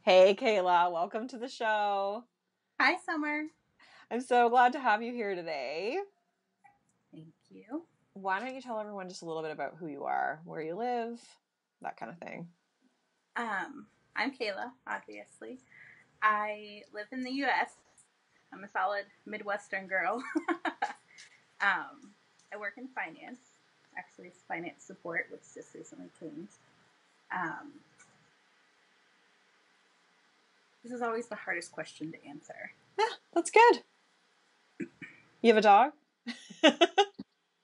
Hey, Kayla, welcome to the show. Hi, Summer. I'm so glad to have you here today. Thank you. Why don't you tell everyone just a little bit about who you are, where you live, that kind of thing. I'm Kayla, obviously. I live in the U.S. I'm a solid Midwestern girl. I work in finance. Actually, it's finance support, which just recently changed. Um, this is always the hardest question to answer. Yeah, that's good. You have a dog?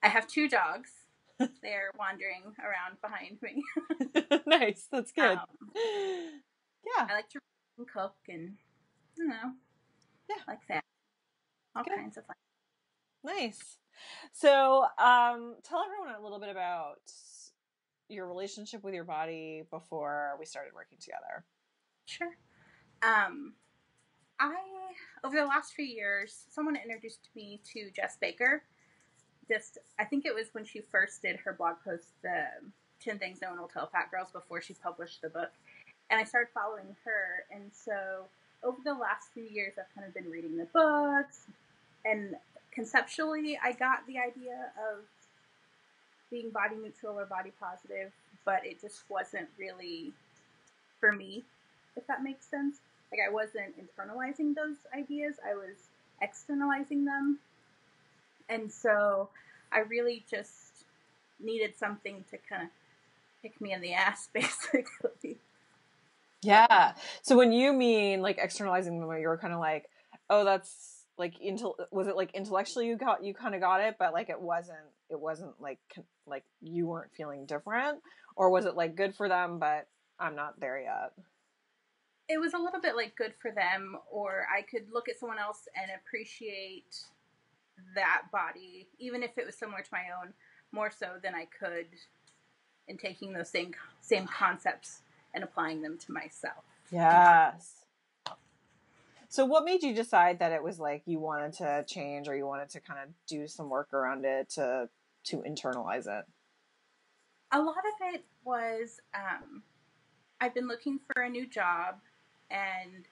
I have 2 dogs. They're wandering around behind me. Nice, that's good. Um, Yeah, I like to read and cook and, you know, yeah, like that. All good. kinds of fun. Nice. So, tell everyone a little bit about your relationship with your body before we started working together. Sure. Um, over the last few years, someone introduced me to Jess Baker. I think it was when she first did her blog post, the 10 Things No One Will Tell Fat Girls, before she published the book. And I started following her. And so over the last few years, I've kind of been reading the books. And conceptually, I got the idea of being body neutral or body positive, but it just wasn't really for me, if that makes sense. Like, I wasn't internalizing those ideas, I was externalizing them. And so I really just needed something to kind of kick me in the ass, basically. Yeah. So when you mean like externalizing them, you were kind of like, oh, that's like was it like intellectually you kind of got it, but like it wasn't like you weren't feeling different, or was it like good for them, but I'm not there yet? It was a little bit like good for them, or I could look at someone else and appreciate that body, even if it was similar to my own, more so than I could in taking those same concepts and applying them to myself. Yes. So what made you decide that it was like you wanted to change, or you wanted to kind of do some work around it to internalize it? A lot of it was I've been looking for a new job, and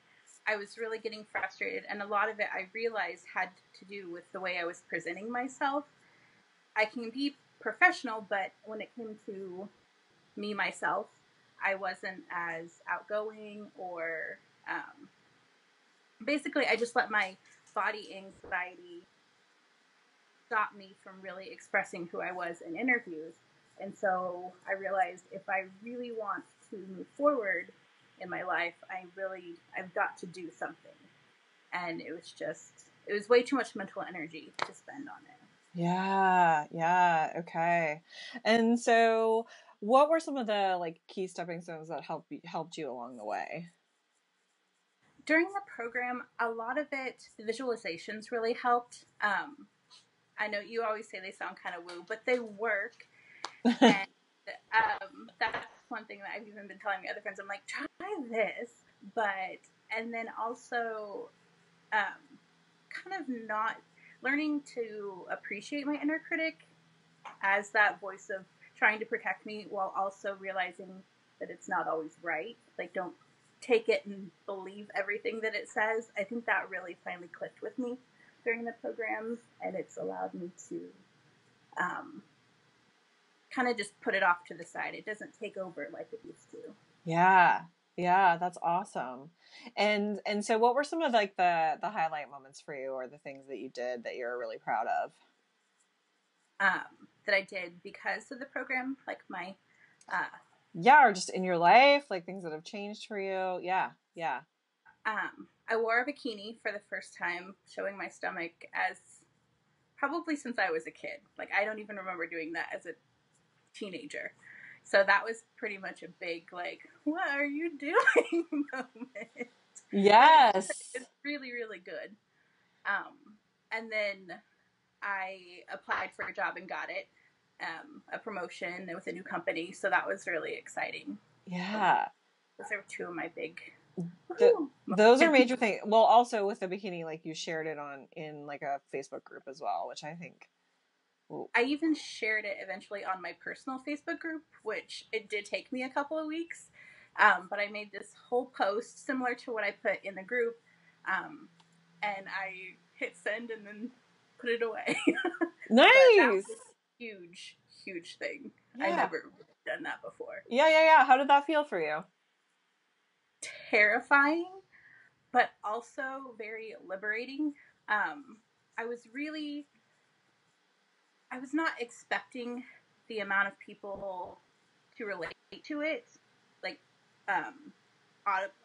I was really getting frustrated. And a lot of it I realized had to do with the way I was presenting myself. I can be professional, but when it came to me, myself, I wasn't as outgoing, or basically, I just let my body anxiety stop me from really expressing who I was in interviews. And so I realized if I really want to move forward in my life, I've got to do something. And it was way too much mental energy to spend on it. Yeah, yeah, okay. And so what were some of the like key stepping stones that helped you along the way? During the program, a lot of it, the visualizations really helped. I know you always say they sound kind of woo, but they work. And that's one thing that I've even been telling my other friends. I'm like, try this. And then also kind of not learning to appreciate my inner critic as that voice of trying to protect me, while also realizing that it's not always right. Like, don't take it and believe everything that it says. I think that really finally clicked with me during the programs, and it's allowed me to kind of just put it off to the side. It doesn't take over like it used to. Yeah. Yeah, that's awesome. And so what were some of like the highlight moments for you, or the things that you did that you're really proud of? That I did because of the program, like my Yeah, or just in your life, like things that have changed for you. Yeah, yeah. I wore a bikini for the first time, showing my stomach, as probably since I was a kid. Like, I don't even remember doing that as a teenager. So that was pretty much a big, like, what are you doing moment. Yes. It's really, really good. And then I applied for a job and got it, a promotion with a new company. So that was really exciting. Yeah. Those are 2 of my big. Those are major things. Well, also with the bikini, like you shared it in like a Facebook group as well, which I think. Ooh. I even shared it eventually on my personal Facebook group, which it did take me a couple of weeks But I made this whole post similar to what I put in the group, and I hit send and then put it away. Nice. But that was a huge, huge thing. Yeah. I never done that before. Yeah. How did that feel for you? Terrifying, but also very liberating. I was not expecting the amount of people to relate to it. Like, I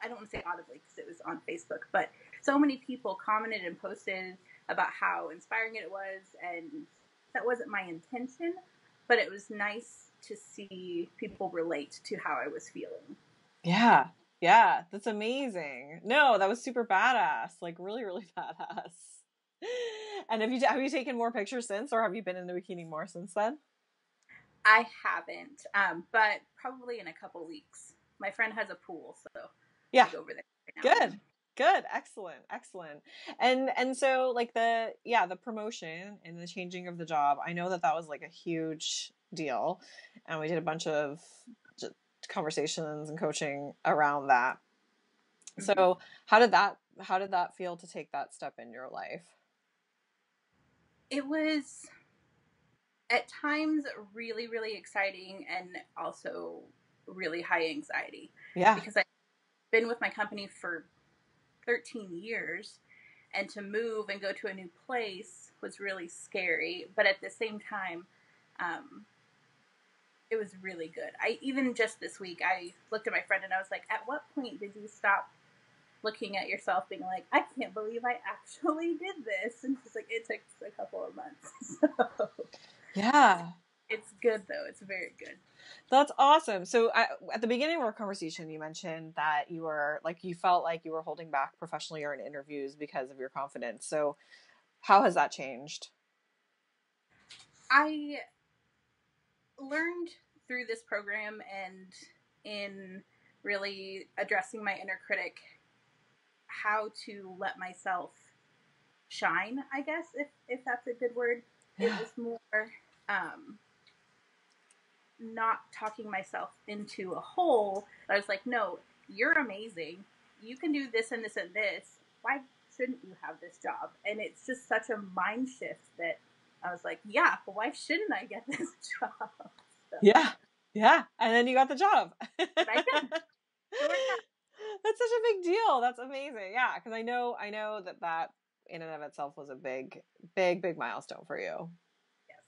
don't want to say audibly because it was on Facebook, but so many people commented and posted about how inspiring it was, and that wasn't my intention, but it was nice to see people relate to how I was feeling. Yeah, that's amazing. No, that was super badass. Like really, really badass. And have you taken more pictures since, or have you been in the bikini more since then? I haven't, but probably in a couple weeks. My friend has a pool, so yeah, I go over there right now. Good, excellent. And so like the promotion and the changing of the job, I know that was like a huge deal, and we did a bunch of conversations and coaching around that. Mm-hmm. So how did that feel to take that step in your life? It was at times really, really exciting and also really high anxiety. Yeah. Because I've been with my company for 13 years, and to move and go to a new place was really scary. But at the same time, it was really good. Even just this week, I looked at my friend and I was like, at what point did you stop looking at yourself being like, I can't believe I actually did this? And she's like, it took a couple of months. So, yeah. It's good though. It's very good. That's awesome. So at the beginning of our conversation, you mentioned that you were like, you felt like you were holding back professionally or in interviews because of your confidence. So how has that changed? I learned through this program and in really addressing my inner critic how to let myself shine, I guess, if that's a good word. Yeah. It was more not talking myself into a hole. I was like, no, you're amazing. You can do this and this and this. Why shouldn't you have this job? And it's just such a mind shift that I was like, yeah, but why shouldn't I get this job? So. Yeah. And then you got the job. I did. That's such a big deal. That's amazing. Yeah, because I know that in and of itself was a big milestone for you. Yes,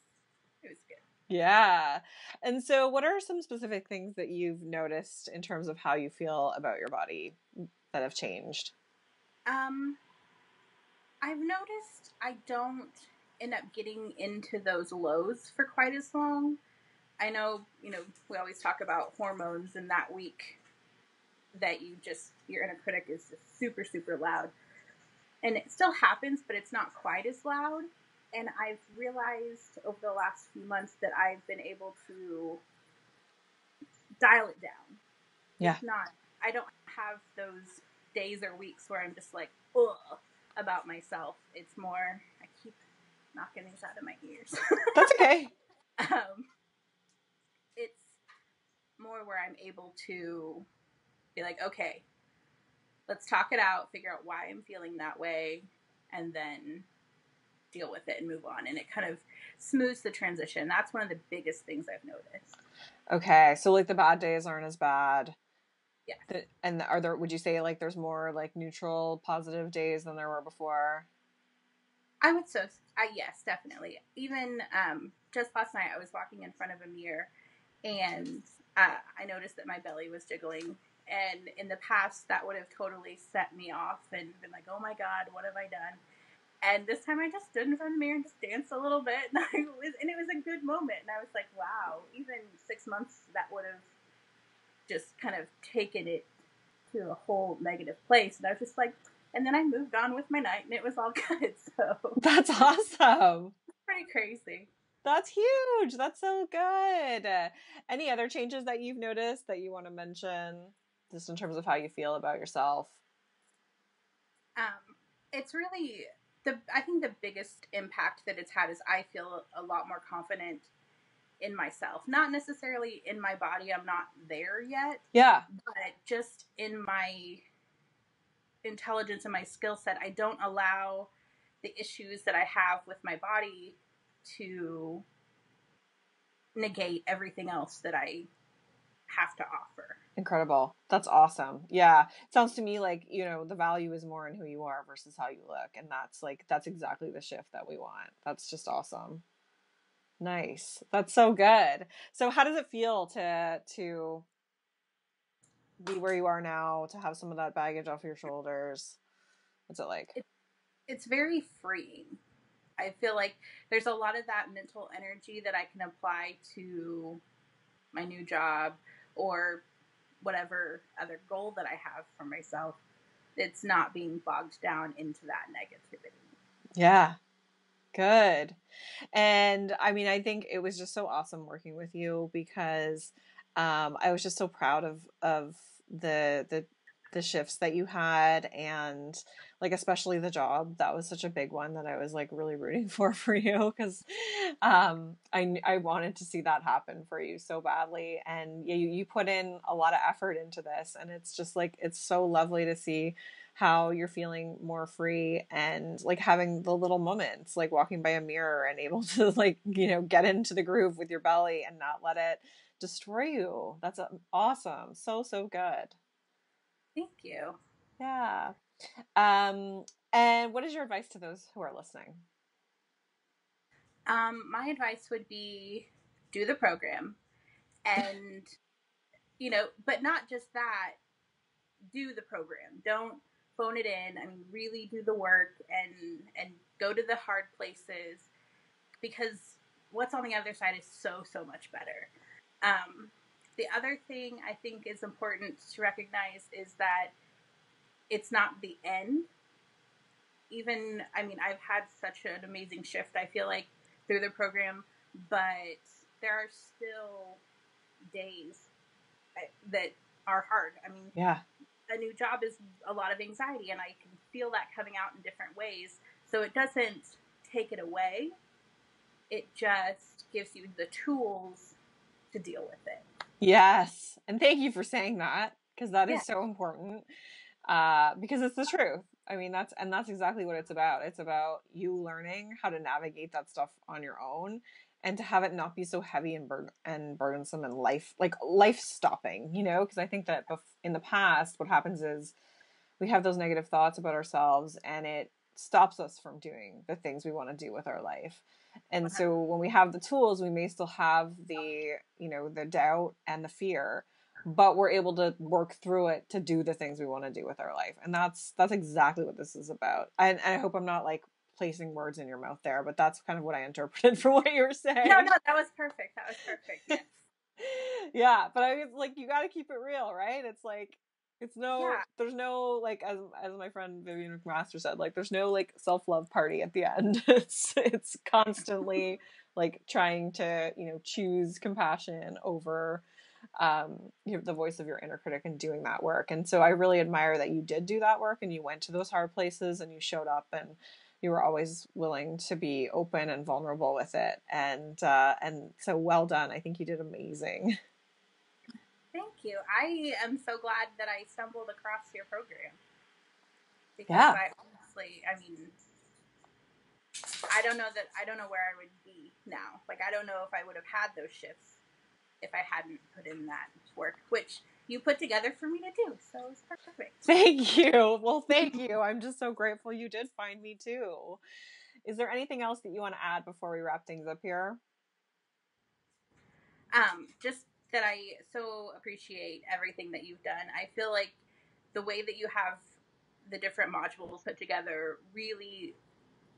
it was good. Yeah. And so what are some specific things that you've noticed in terms of how you feel about your body that have changed? I've noticed I don't end up getting into those lows for quite as long. I know, we always talk about hormones, and that week that your inner critic is just super, super loud. And it still happens, but it's not quite as loud. And I've realized over the last few months that I've been able to dial it down. Yeah. I don't have those days or weeks where I'm just like, ugh, about myself. It's more, I keep knocking these out of my ears. That's okay. It's more where I'm able to be like, okay, let's talk it out, figure out why I'm feeling that way, and then deal with it and move on. And it kind of smooths the transition. That's one of the biggest things I've noticed. Okay. So like the bad days aren't as bad. Yeah. And would you say like there's more like neutral positive days than there were before? I would yes, definitely. Even just last night I was walking in front of a mirror, and I noticed that my belly was jiggling. And in the past, that would have totally set me off and been like, oh my God, what have I done? And this time I just stood in front of the mirror and just danced a little bit. And it was a good moment. And I was like, wow, even 6 months, that would have just kind of taken it to a whole negative place. And I was just like, and then I moved on with my night and it was all good. So that's awesome. Pretty crazy. That's huge. That's so good. Any other changes that you've noticed that you want to mention just in terms of how you feel about yourself? It's really I think the biggest impact that it's had is I feel a lot more confident in myself, not necessarily in my body. I'm not there yet. Yeah. But just in my intelligence and my skill set, I don't allow the issues that I have with my body to negate everything else that I have to offer. Incredible. That's awesome. Yeah. It sounds to me like, you know, the value is more in who you are versus how you look. And that's exactly the shift that we want. That's just awesome. Nice. That's so good. So how does it feel to be where you are now, to have some of that baggage off your shoulders? What's it like? It's very freeing. I feel like there's a lot of that mental energy that I can apply to my new job or whatever other goal that I have for myself. It's not being bogged down into that negativity. Yeah. Good. And I mean, I think it was just so awesome working with you because I was just so proud of the shifts that you had, and like especially the job. That was such a big one that I was like really rooting for you because I wanted to see that happen for you so badly, and you put in a lot of effort into this, and it's just like it's so lovely to see how you're feeling more free and like having the little moments like walking by a mirror and able to like, you know, get into the groove with your belly and not let it destroy you. That's awesome. So good. Thank you. Yeah. And what is your advice to those who are listening? My advice would be do the program and, you know, but not just that, do the program. Don't phone it in. I mean, really do the work and go to the hard places, because what's on the other side is so much better. The other thing I think is important to recognize is that it's not the end. Even, I mean, I've had such an amazing shift, I feel like, through the program, but there are still days that are hard. I mean, Yeah. a new job is a lot of anxiety, and I can feel that coming out in different ways. So it doesn't take it away. It just gives you the tools to deal with it. Yes. And thank you for saying that, because that is Yeah. so important. Because it's the truth. I mean, that's exactly what it's about. It's about you learning how to navigate that stuff on your own and to have it not be so heavy and burdensome and life stopping, you know, because I think that in the past, what happens is we have those negative thoughts about ourselves and it stops us from doing the things we want to do with our life. And so when we have the tools, we may still have the, you know, the doubt and the fear, but we're able to work through it to do the things we want to do with our life. And that's exactly what this is about. And I hope I'm not like placing words in your mouth there, but that's kind of what I interpreted from what you were saying. No, that was perfect. That was perfect. Yes. Yeah, but I mean, like, you got to keep it real, right? It's like, there's no, like, as my friend Vivian McMaster said, like, there's no, like, self-love party at the end. It's constantly, like, trying to, you know, choose compassion over, the voice of your inner critic and doing that work. And so I really admire that you did do that work and you went to those hard places and you showed up and you were always willing to be open and vulnerable with it. And so well done. I think you did amazing. Thank you. I am so glad that I stumbled across your program, because Yeah. I honestly, I mean, I don't know where I would be now. Like, I don't know if I would have had those shifts if I hadn't put in that work, which you put together for me to do. So it's perfect. Thank you. Well, thank you. I'm just so grateful you did find me too. Is there anything else that you want to add before we wrap things up here? Just that I so appreciate everything that you've done. I feel like the way that you have the different modules put together really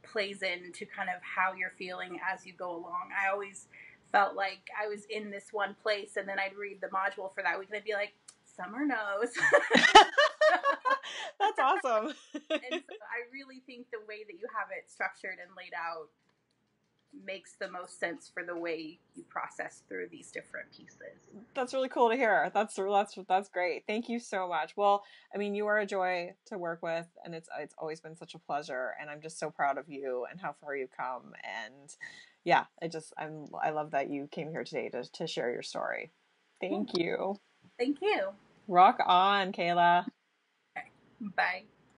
plays into kind of how you're feeling as you go along. I always felt like I was in this one place, and then I'd read the module for that week and I'd be like, Summer knows. That's awesome. And so I really think the way that you have it structured and laid out makes the most sense for the way you process through these different pieces. That's really cool to hear. That's great. Thank you so much. Well, I mean, you are a joy to work with, and it's always been such a pleasure, and I'm just so proud of you and how far you've come. And yeah, I love that you came here today to share your story. Thank you. Thank you. Rock on, Kayla. Okay. Bye.